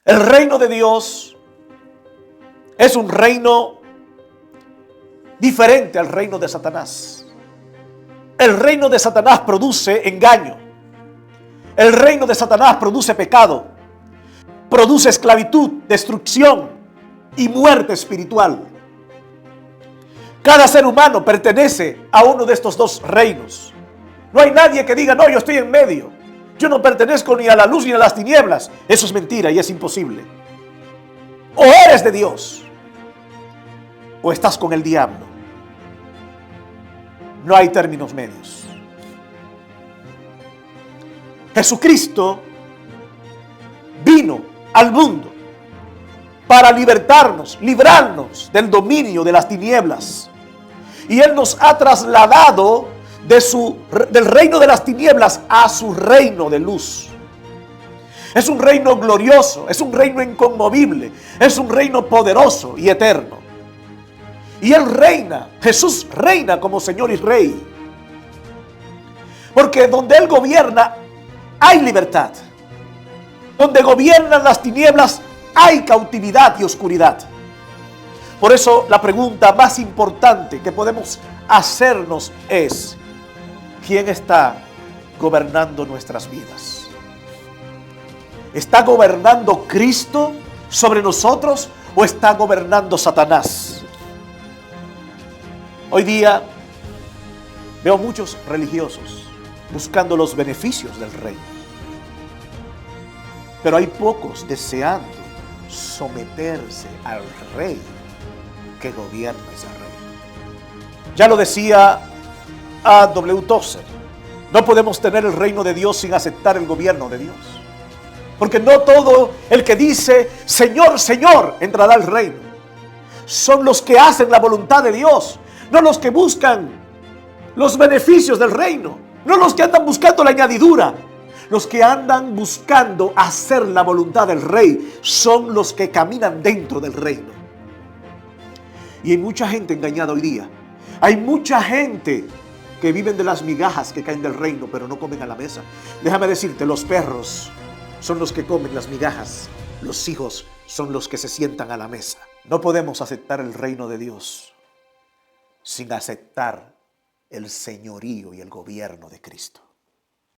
El reino de Dios es un reino diferente al reino de Satanás. El reino de Satanás produce engaño. El reino de Satanás produce pecado, produce esclavitud, destrucción y muerte espiritual. Cada ser humano pertenece a uno de estos dos reinos. No hay nadie que diga, no, yo estoy en medio. Yo no pertenezco ni a la luz ni a las tinieblas. Eso es mentira y es imposible. O eres de Dios, o estás con el diablo. No hay términos medios. Jesucristo vino al mundo para libertarnos, librarnos del dominio de las tinieblas. Y Él nos ha trasladado del reino de las tinieblas a su reino de luz. Es un reino glorioso, es un reino inconmovible, es un reino poderoso y eterno. Y Él reina, Jesús reina como Señor y Rey. Porque donde Él gobierna hay libertad. Donde gobiernan las tinieblas hay cautividad y oscuridad. Por eso la pregunta más importante que podemos hacernos es: ¿quién está gobernando nuestras vidas? ¿Está gobernando Cristo sobre nosotros o está gobernando Satanás? Hoy día veo muchos religiosos buscando los beneficios del reino, pero hay pocos deseando someterse al rey que gobierna ese reino. Ya lo decía A.W. Tozer, no podemos tener el reino de Dios sin aceptar el gobierno de Dios. Porque no todo el que dice Señor, Señor entrará al reino. Son los que hacen la voluntad de Dios, no los que buscan los beneficios del reino, no los que andan buscando la añadidura. Los que andan buscando hacer la voluntad del rey son los que caminan dentro del reino. Y hay mucha gente engañada hoy día. Hay mucha gente que viven de las migajas que caen del reino, pero no comen a la mesa. Déjame decirte, los perros son los que comen las migajas. Los hijos son los que se sientan a la mesa. No podemos aceptar el reino de Dios sin aceptar el señorío y el gobierno de Cristo.